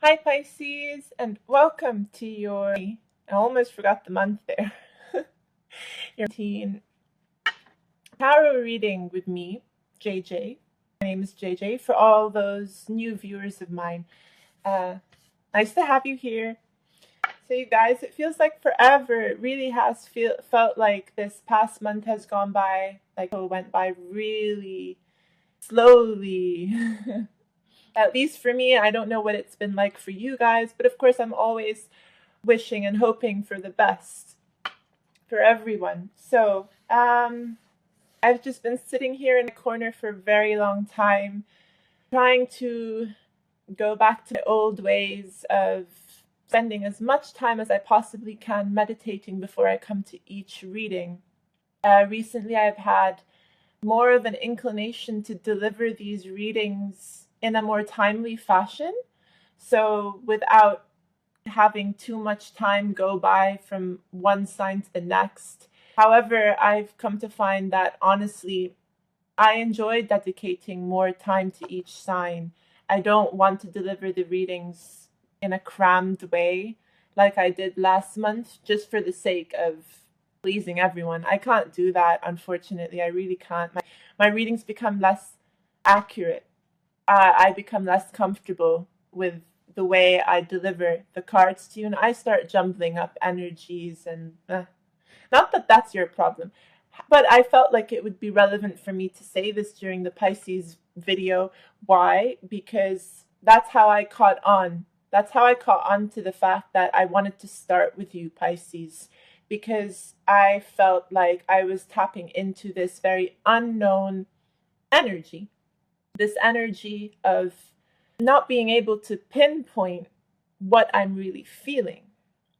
Hi Pisces, and welcome to I almost forgot the month there. Your teen tarot reading with me, JJ. My name is JJ for all those new viewers of mine. Nice to have you here. So you guys, it feels like forever. It really has felt like this past month has gone by, like it went by really slowly. At least for me, I don't know what it's been like for you guys, but of course I'm always wishing and hoping for the best for everyone. So, I've just been sitting here in the corner for a very long time, trying to go back to the old ways of spending as much time as I possibly can meditating before I come to each reading. Recently, I've had more of an inclination to deliver these readings in a more timely fashion. So, without having too much time go by from one sign to the next. However, I've come to find that honestly, I enjoy dedicating more time to each sign. I don't want to deliver the readings in a crammed way like I did last month just for the sake of pleasing everyone. I can't do that, unfortunately. I really can't. My readings become less accurate. I become less comfortable with the way I deliver the cards to you, and I start jumbling up energies and not that that's your problem, but I felt like it would be relevant for me to say this during the Pisces video. Why? Because that's how I caught on. That's how I caught on to the fact that I wanted to start with you, Pisces, because I felt like I was tapping into this very unknown energy, this energy of not being able to pinpoint what I'm really feeling.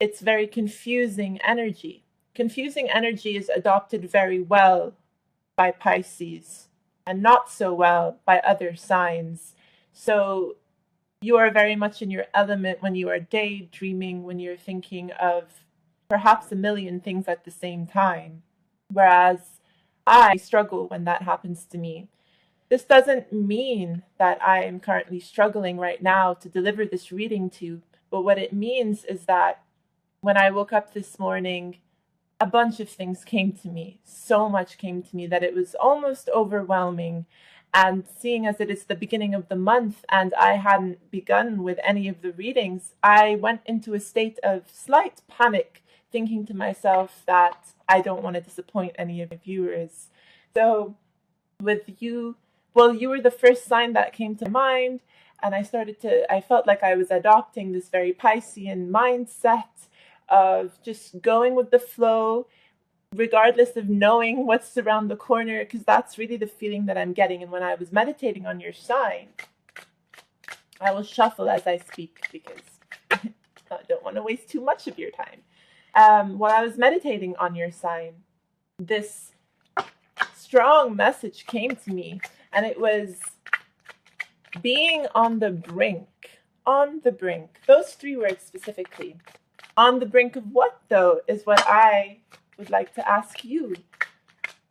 It's very confusing energy. Confusing energy is adopted very well by Pisces and not so well by other signs. So you are very much in your element when you are daydreaming, when you're thinking of perhaps a million things at the same time. Whereas I struggle when that happens to me. This doesn't mean that I am currently struggling right now to deliver this reading to you, but what it means is that when I woke up this morning, a bunch of things came to me. So much came to me that it was almost overwhelming. And seeing as it is the beginning of the month and I hadn't begun with any of the readings, I went into a state of slight panic, thinking to myself that I don't want to disappoint any of the viewers. So with you, well, you were the first sign that came to mind, and I felt like I was adopting this very Piscean mindset of just going with the flow, regardless of knowing what's around the corner, because that's really the feeling that I'm getting. And when I was meditating on your sign, I will shuffle as I speak because I don't want to waste too much of your time. While I was meditating on your sign, this strong message came to me, and it was being on the brink. On the brink. Those three words specifically. On the brink of what, though, is what I would like to ask you.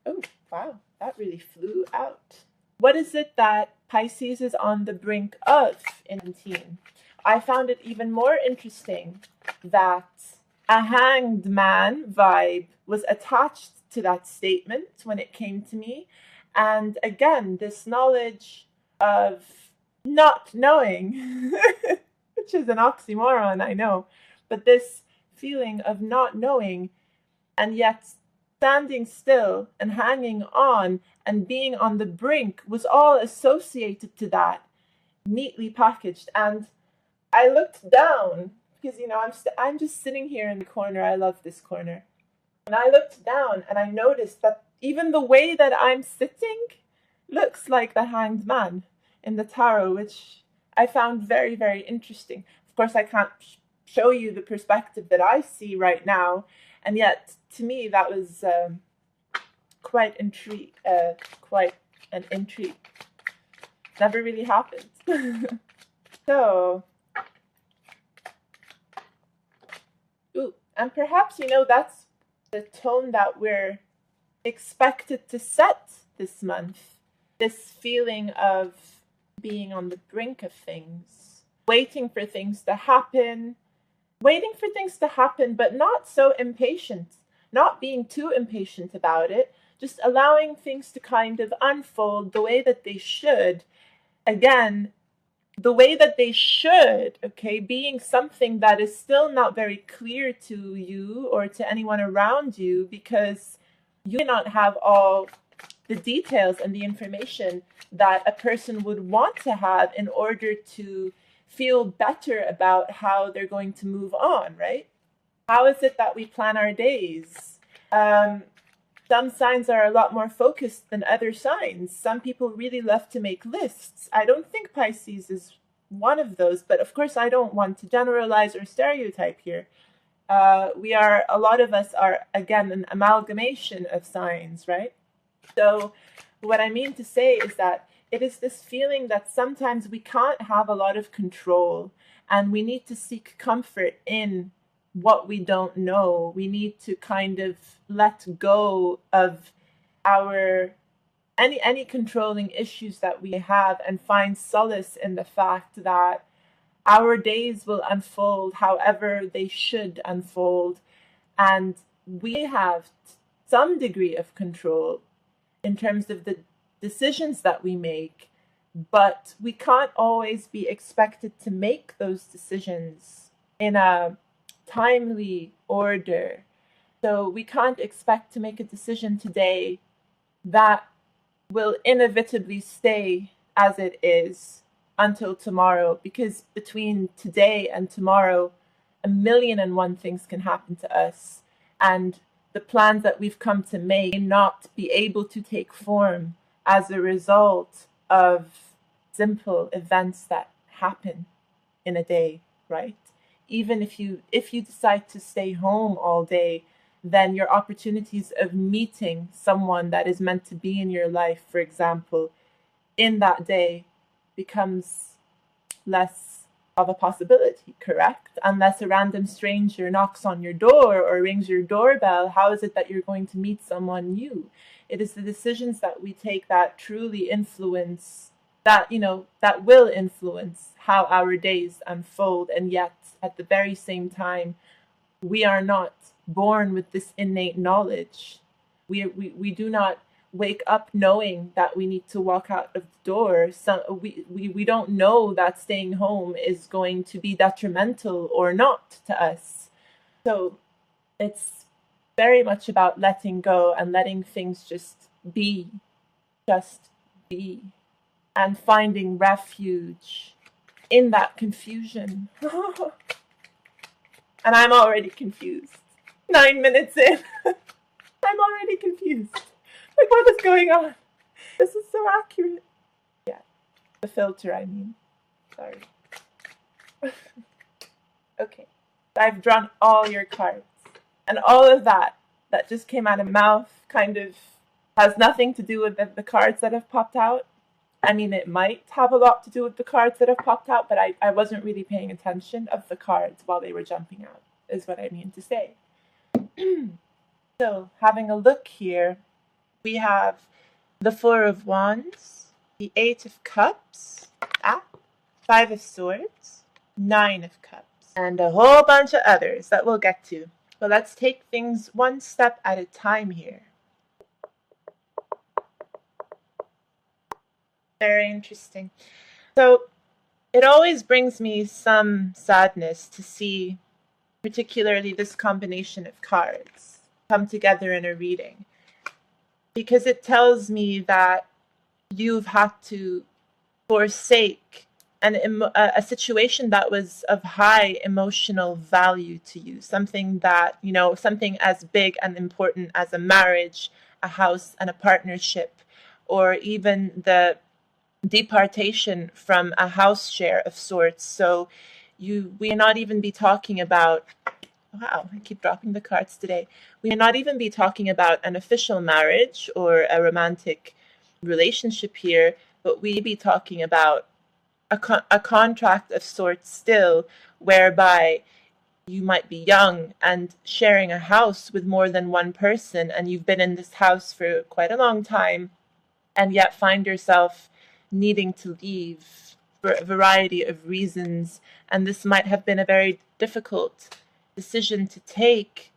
Oh, wow, that really flew out. What is it that Pisces is on the brink of in 19? I found it even more interesting that a hanged man vibe was attached to that statement when it came to me. And again, this knowledge of not knowing, which is an oxymoron, I know, but this feeling of not knowing and yet standing still and hanging on and being on the brink was all associated to that, neatly packaged. And I looked down because, I'm just sitting here in the corner. I love this corner. And I looked down and I noticed that even the way that I'm sitting looks like the hanged man in the tarot, which I found very, very interesting. Of course, I can't show you the perspective that I see right now, and yet to me that was quite an intrigue. Never really happened. So, and perhaps that's the tone that we're expected to set this month. This feeling of being on the brink of things. waiting for things to happen, but not so impatient, not being too impatient about it, just allowing things to kind of unfold the way that they should. Again, the way that they should, okay, being something that is still not very clear to you or to anyone around you, because you may not have all the details and the information that a person would want to have in order to feel better about how they're going to move on, right? How is it that we plan our days? Some signs are a lot more focused than other signs. Some people really love to make lists. I don't think Pisces is one of those, but of course I don't want to generalize or stereotype here. A lot of us are, again, an amalgamation of signs, right? So what I mean to say is that it is this feeling that sometimes we can't have a lot of control, and we need to seek comfort in what we don't know. We need to kind of let go of our any controlling issues that we have and find solace in the fact that our days will unfold however they should unfold, and we have some degree of control in terms of the decisions that we make, but we can't always be expected to make those decisions in a timely order. So we can't expect to make a decision today that will inevitably stay as it is until tomorrow, because between today and tomorrow, 1,000,001 things can happen to us, and the plans that we've come to make may not be able to take form as a result of simple events that happen in a day, right? Even if you decide to stay home all day, then your opportunities of meeting someone that is meant to be in your life, for example, in that day becomes less of a possibility, correct? Unless a random stranger knocks on your door or rings your doorbell, how is it that you're going to meet someone new? It is the decisions that we take that truly influence, that will influence how our days unfold. And yet, at the very same time, we are not born with this innate knowledge. We do not wake up knowing that we need to walk out of the door. So we don't know that staying home is going to be detrimental or not to us. So it's very much about letting go and letting things just be, and finding refuge in that confusion. And I'm already confused. 9 minutes in, I'm already confused. Like, what is going on? This is so accurate. Yeah, the filter, I mean. Sorry. Okay, I've drawn all your cards. And all of that just came out of mouth kind of has nothing to do with the cards that have popped out. I mean, it might have a lot to do with the cards that have popped out, but I wasn't really paying attention of the cards while they were jumping out, is what I mean to say. So, having a look here, we have the Four of Wands, the Eight of Cups, Five of Swords, Nine of Cups, and a whole bunch of others that we'll get to. But let's take things one step at a time here. Very interesting. So it always brings me some sadness to see particularly this combination of cards come together in a reading, because it tells me that you've had to forsake a situation that was of high emotional value to you, something that, something as big and important as a marriage, a house, and a partnership, or even the departation from a house share of sorts. So we may not even be talking about, wow, I keep dropping the cards today. We may not even be talking about an official marriage or a romantic relationship here, but we be talking about a contract of sorts still, whereby you might be young and sharing a house with more than one person, and you've been in this house for quite a long time, and yet find yourself needing to leave for a variety of reasons, and this might have been a very difficult decision to take,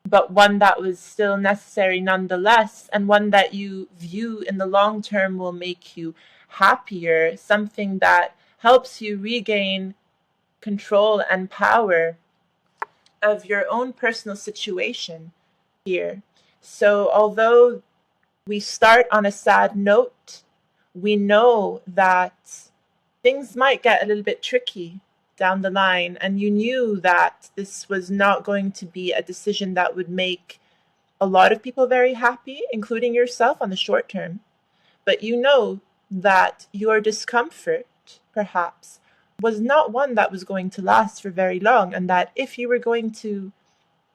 but one that was still necessary nonetheless, and one that you view in the long term will make you happier, something that helps you regain control and power of your own personal situation here. So although we start on a sad note, we know that things might get a little bit tricky down the line, and you knew that this was not going to be a decision that would make a lot of people very happy, including yourself on the short term. But you know that your discomfort, perhaps, was not one that was going to last for very long, and that if you were going to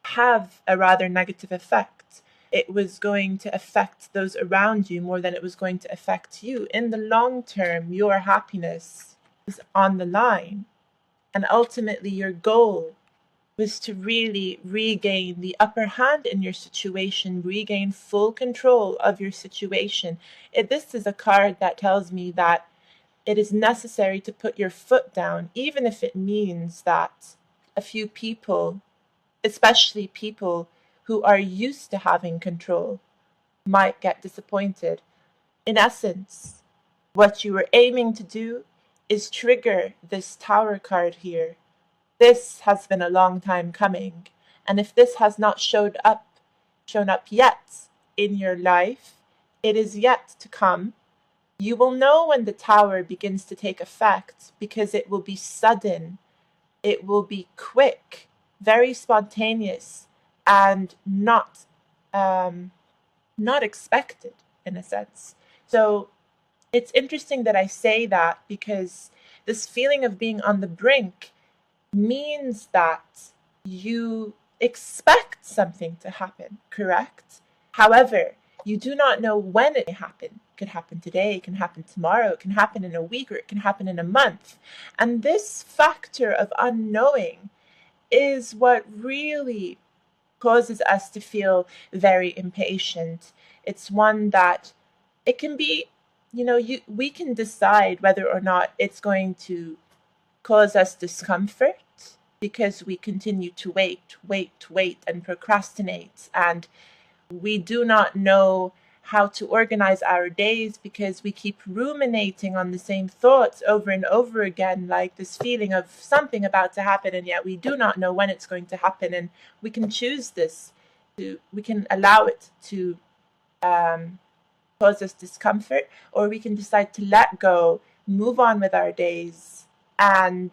have a rather negative effect, it was going to affect those around you more than it was going to affect you. In the long term, your happiness was on the line. And ultimately, your goal was to really regain the upper hand in your situation, regain full control of your situation. This is a card that tells me that it is necessary to put your foot down, even if it means that a few people, especially people who are used to having control, might get disappointed. In essence, what you were aiming to do is trigger this Tower card here. This has been a long time coming, and if this has not shown up yet in your life, it is yet to come. You will know when the Tower begins to take effect, because it will be sudden, it will be quick, very spontaneous, and not expected in a sense. So it's interesting that I say that, because this feeling of being on the brink means that you expect something to happen, correct? However, you do not know when it may happen. It could happen today, it can happen tomorrow, it can happen in a week, or it can happen in a month. And this factor of unknowing is what really causes us to feel very impatient. It's one that it can be, we can decide whether or not it's going to cause us discomfort because we continue to wait, and procrastinate. And we do not know how to organize our days because we keep ruminating on the same thoughts over and over again, like this feeling of something about to happen, and yet we do not know when it's going to happen. And we can choose this, we can allow it to cause us discomfort, or we can decide to let go, move on with our days, and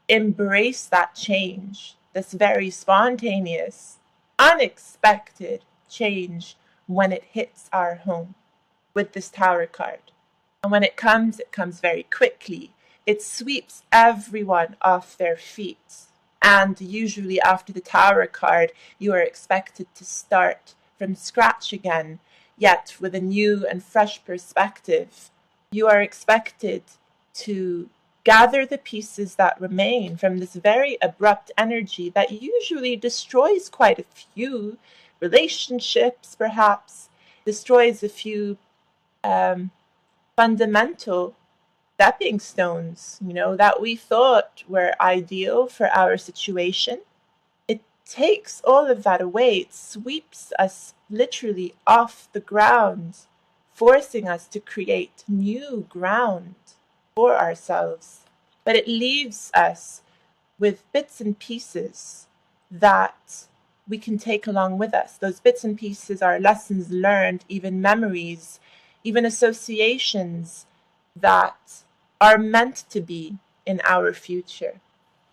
embrace that change, this very spontaneous, unexpected change when it hits our home with this Tower card. And when it comes very quickly. It sweeps everyone off their feet. And usually after the Tower card, you are expected to start from scratch again, yet with a new and fresh perspective. You are expected to gather the pieces that remain from this very abrupt energy that usually destroys quite a few relationships, perhaps, destroys a few fundamental stepping stones, that we thought were ideal for our situation. It takes all of that away. It sweeps us literally off the ground, forcing us to create new ground for ourselves. But it leaves us with bits and pieces that we can take along with us. Those bits and pieces are lessons learned, even memories, even associations that are meant to be in our future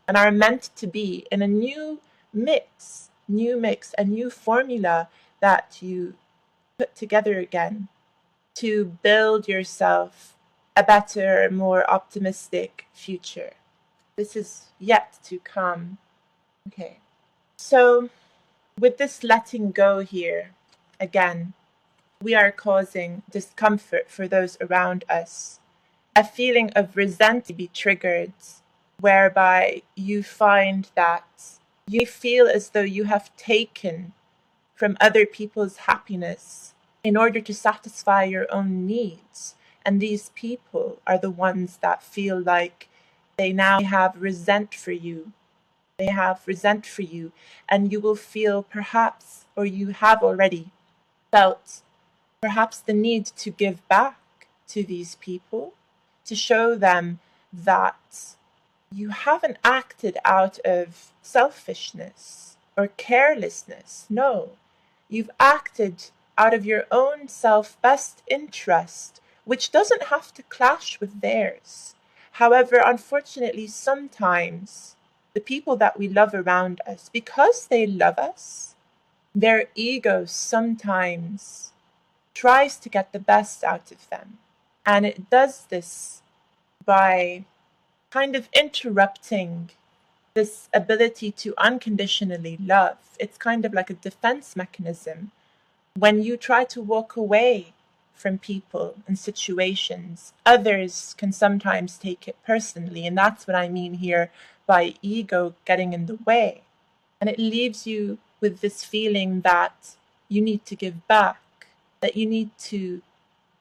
and are meant to be in a new mix, a new formula that you put together again to build yourself a better, more optimistic future. This is yet to come. Okay. So with this letting go here, again, we are causing discomfort for those around us. A feeling of resentment be triggered, whereby you find that you feel as though you have taken from other people's happiness in order to satisfy your own needs. And these people are the ones that feel like they now have resent for you. They have resent for you, and you will feel perhaps, or you have already felt, perhaps the need to give back to these people, to show them that you haven't acted out of selfishness or carelessness. No, you've acted out of your own self-best interest, which doesn't have to clash with theirs. However, unfortunately, sometimes the people that we love around us, because they love us, their ego sometimes tries to get the best out of them. And it does this by kind of interrupting this ability to unconditionally love. It's kind of like a defense mechanism. When you try to walk away from people and situations, others can sometimes take it personally. And that's what I mean here by ego getting in the way. And it leaves you with this feeling that you need to give back, that you need to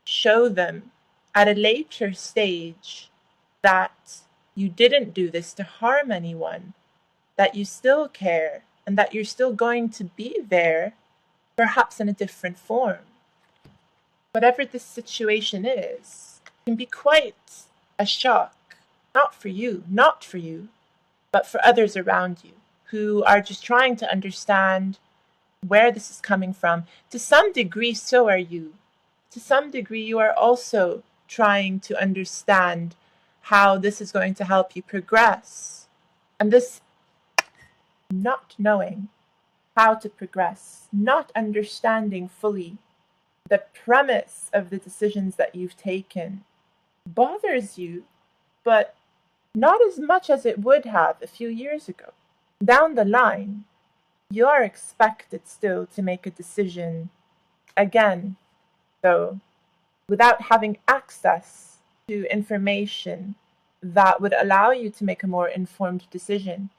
show them at a later stage that you didn't do this to harm anyone, that you still care, and that you're still going to be there, perhaps in a different form. Whatever this situation is, it can be quite a shock, not for you, but for others around you who are just trying to understand where this is coming from. To some degree, so are you. To some degree, you are also trying to understand how this is going to help you progress. And this not knowing how to progress, not understanding fully the premise of the decisions that you've taken, bothers you, but not as much as it would have a few years ago. Down the line, you are expected still to make a decision again, though, without having access to information that would allow you to make a more informed decision.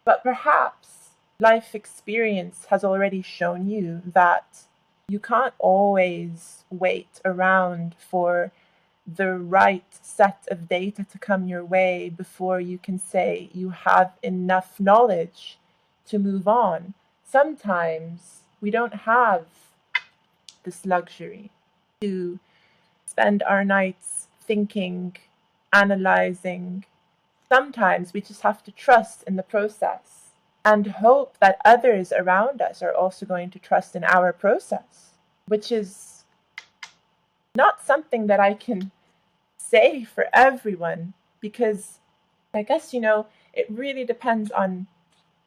But perhaps life experience has already shown you that you can't always wait around for the right set of data to come your way before you can say you have enough knowledge to move on. Sometimes we don't have this luxury to spend our nights thinking, analyzing. Sometimes we just have to trust in the process and hope that others around us are also going to trust in our process, which is not something that I can say for everyone, because I guess, it really depends on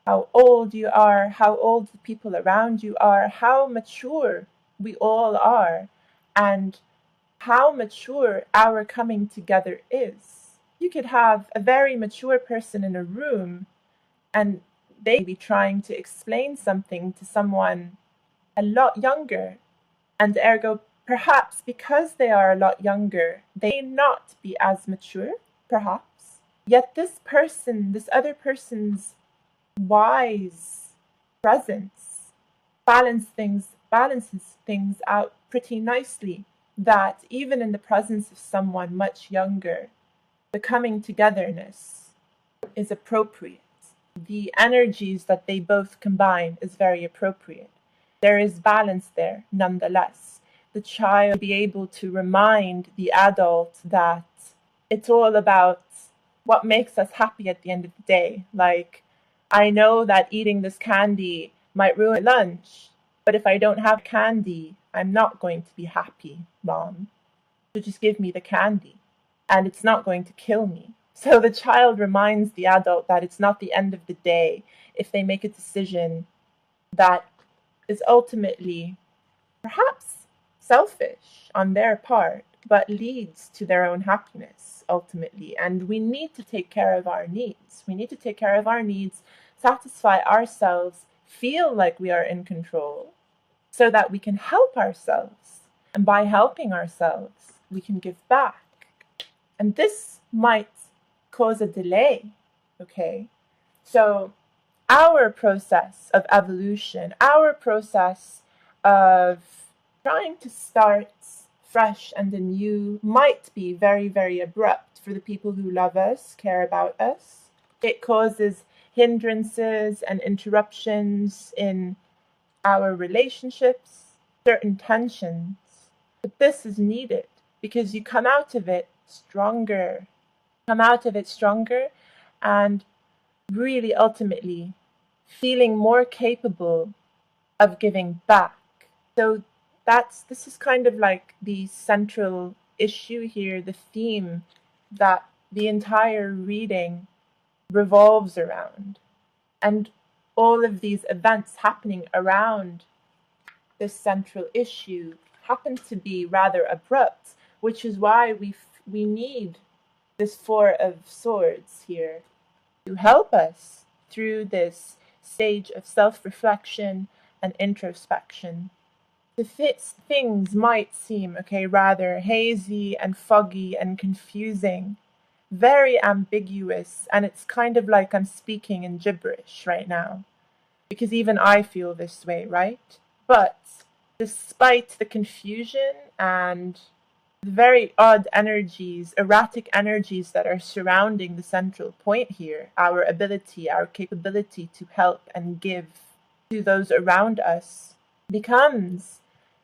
how old you are, how old the people around you are, how mature we all are, and how mature our coming together is. You could have a very mature person in a room and they be trying to explain something to someone a lot younger, and ergo, perhaps because they are a lot younger, they may not be as mature, perhaps. Yet this other person's wise presence balances things out pretty nicely, that even in the presence of someone much younger, the coming togetherness is appropriate. The energies that they both combine is very appropriate. There is balance there, nonetheless. The child will be able to remind the adult that it's all about what makes us happy at the end of the day. Like, I know that eating this candy might ruin lunch, but if I don't have candy, I'm not going to be happy, Mom. So just give me the candy, and it's not going to kill me. So the child reminds the adult that it's not the end of the day if they make a decision that is ultimately perhaps selfish on their part, but leads to their own happiness ultimately. And we need to take care of our needs. We need to take care of our needs, satisfy ourselves, feel like we are in control, so that we can help ourselves. And by helping ourselves, we can give back. And this might cause a delay, okay? So our process of evolution, our process of trying to start fresh and anew might be very, very abrupt for the people who love us, care about us. It causes hindrances and interruptions in our relationships, certain tensions. But this is needed because you come out of it stronger. Come out of it stronger and really ultimately feeling more capable of giving back. So this is kind of like the central issue here, the theme that the entire reading revolves around. And all of these events happening around this central issue happen to be rather abrupt, which is why we need this Four of Swords here to help us through this stage of self-reflection and introspection. The things might seem, rather hazy and foggy and confusing, very ambiguous, and it's kind of like I'm speaking in gibberish right now, because even I feel this way, right? But despite the confusion and the very odd energies, erratic energies that are surrounding the central point here, our ability, our capability to help and give to those around us becomes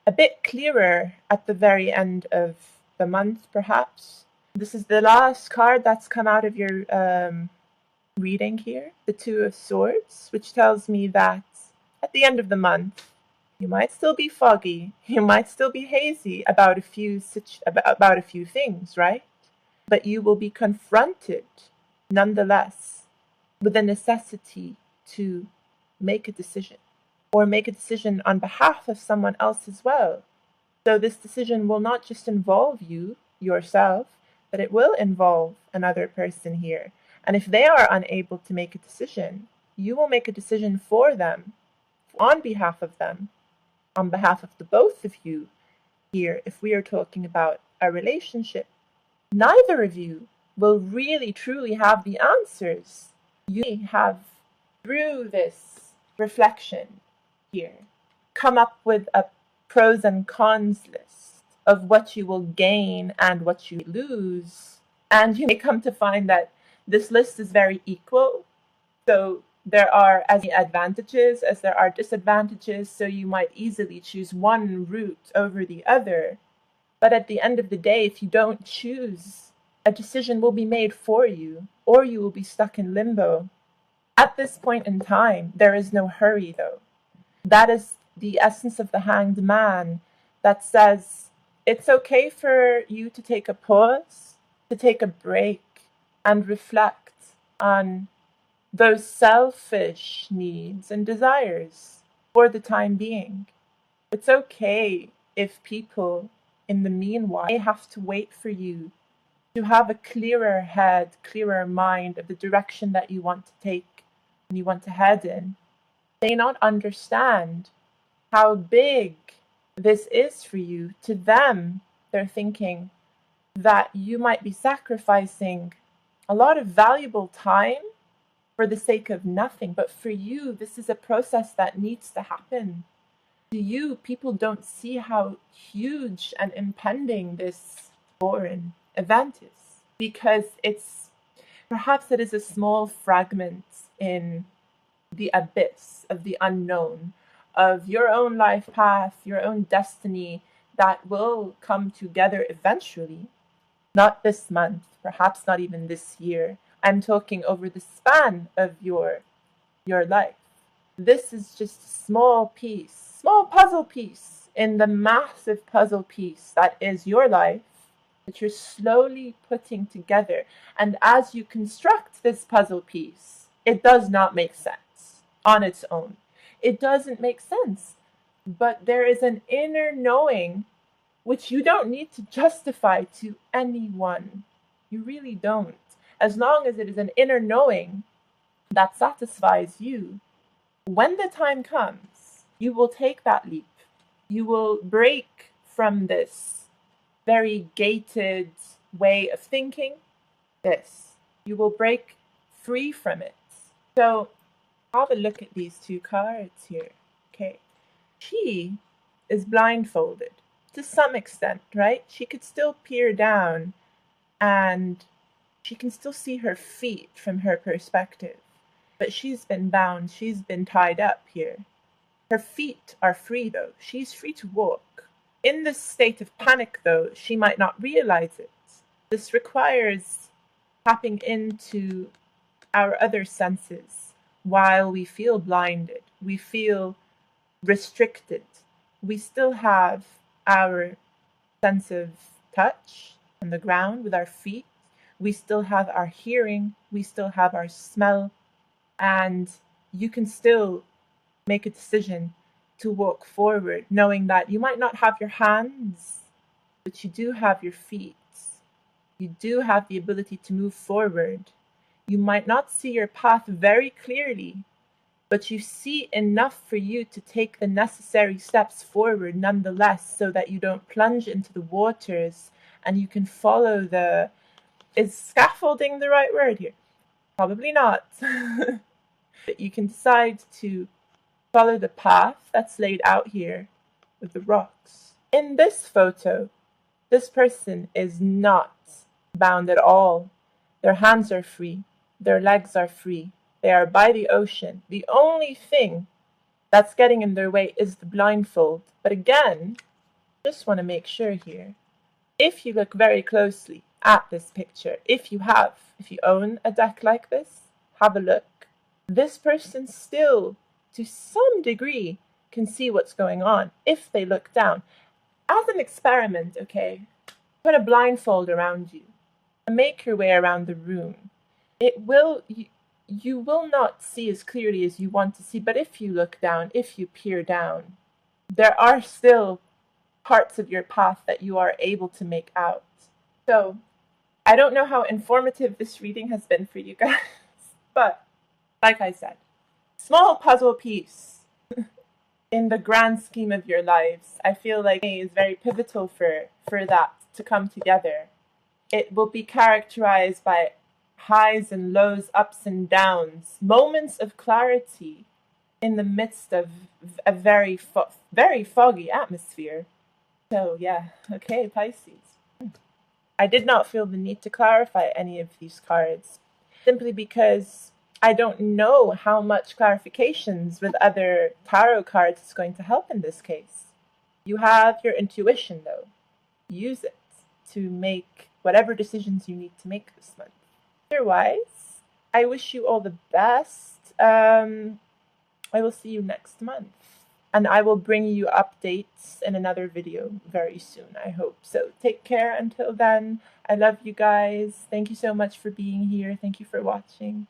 a bit clearer at the very end of the month, perhaps. This is the last card that's come out of your reading here, the Two of Swords, which tells me that at the end of the month, you might still be foggy, you might still be hazy about a few things, right? But you will be confronted, nonetheless, with the necessity to make a decision, or make a decision on behalf of someone else as well. So this decision will not just involve you, yourself, but it will involve another person here. And if they are unable to make a decision, you will make a decision for them, on behalf of them, on behalf of the both of you here. If we are talking about a relationship, neither of you will really truly have the answers. You have, through this reflection here, come up with a pros and cons list of what you will gain and what you lose. And you may come to find that this list is very equal. So there are as many advantages as there are disadvantages, so you might easily choose one route over the other. But at the end of the day, if you don't choose, a decision will be made for you, or you will be stuck in limbo. At this point in time, there is no hurry, though. That is the essence of the Hanged Man, that says it's okay for you to take a pause, to take a break, and reflect on those selfish needs and desires for the time being. It's okay if people, in the meanwhile, may have to wait for you to have a clearer head, clearer mind of the direction that you want to take and you want to head in. They not understand how big this is for you. To them, they're thinking that you might be sacrificing a lot of valuable time for the sake of nothing. But for you, this is a process that needs to happen. To you, people don't see how huge and impending this foreign event is, because perhaps it is a small fragment in the abyss of the unknown, of your own life path, your own destiny that will come together eventually. Not this month, perhaps not even this year. I'm talking over the span of your life. This is just a small piece, small puzzle piece in the massive puzzle piece that is your life, that you're slowly putting together. And as you construct this puzzle piece, it does not make sense on its own. It doesn't make sense. But there is an inner knowing which you don't need to justify to anyone. You really don't. As long as it is an inner knowing that satisfies you, when the time comes, you will take that leap. You will break from this very gated way of thinking. You will break free from it. So have a look at these two cards here. Okay. She is blindfolded. to some extent, right? She could still peer down and she can still see her feet from her perspective. But she's been bound, she's been tied up here. Her feet are free though, she's free to walk. In this state of panic though, she might not realize it. This requires tapping into our other senses while we feel blinded, we feel restricted. We still have our sense of touch on the ground with our feet. We still have our hearing. We still have our smell. And you can still make a decision to walk forward, knowing that you might not have your hands, but you do have your feet. You do have the ability to move forward. You might not see your path very clearly, but you see enough for you to take the necessary steps forward nonetheless, so that you don't plunge into the waters and you can follow the... Is scaffolding the right word here? Probably not. But you can decide to follow the path that's laid out here with the rocks. In this photo, this person is not bound at all. Their hands are free. Their legs are free. They are by the ocean. The only thing that's getting in their way is the blindfold. But again, just want to make sure here, if you look very closely at this picture, if you own a deck like this, have a look. This person still, to some degree, can see what's going on if they look down. As an experiment, okay, put a blindfold around you and make your way around the room. You will not see as clearly as you want to see, but if you look down, if you peer down, there are still parts of your path that you are able to make out. So, I don't know how informative this reading has been for you guys, but like I said, small puzzle piece in the grand scheme of your lives. I feel like May is very pivotal for that to come together. It will be characterized by highs and lows, ups and downs, moments of clarity in the midst of a very foggy atmosphere. So yeah, okay, Pisces. I did not feel the need to clarify any of these cards, simply because I don't know how much clarifications with other tarot cards is going to help in this case. You have your intuition though. Use it to make whatever decisions you need to make this month. Otherwise, I wish you all the best. I will see you next month. And I will bring you updates in another video very soon, I hope. So take care until then. I love you guys. Thank you so much for being here. Thank you for watching.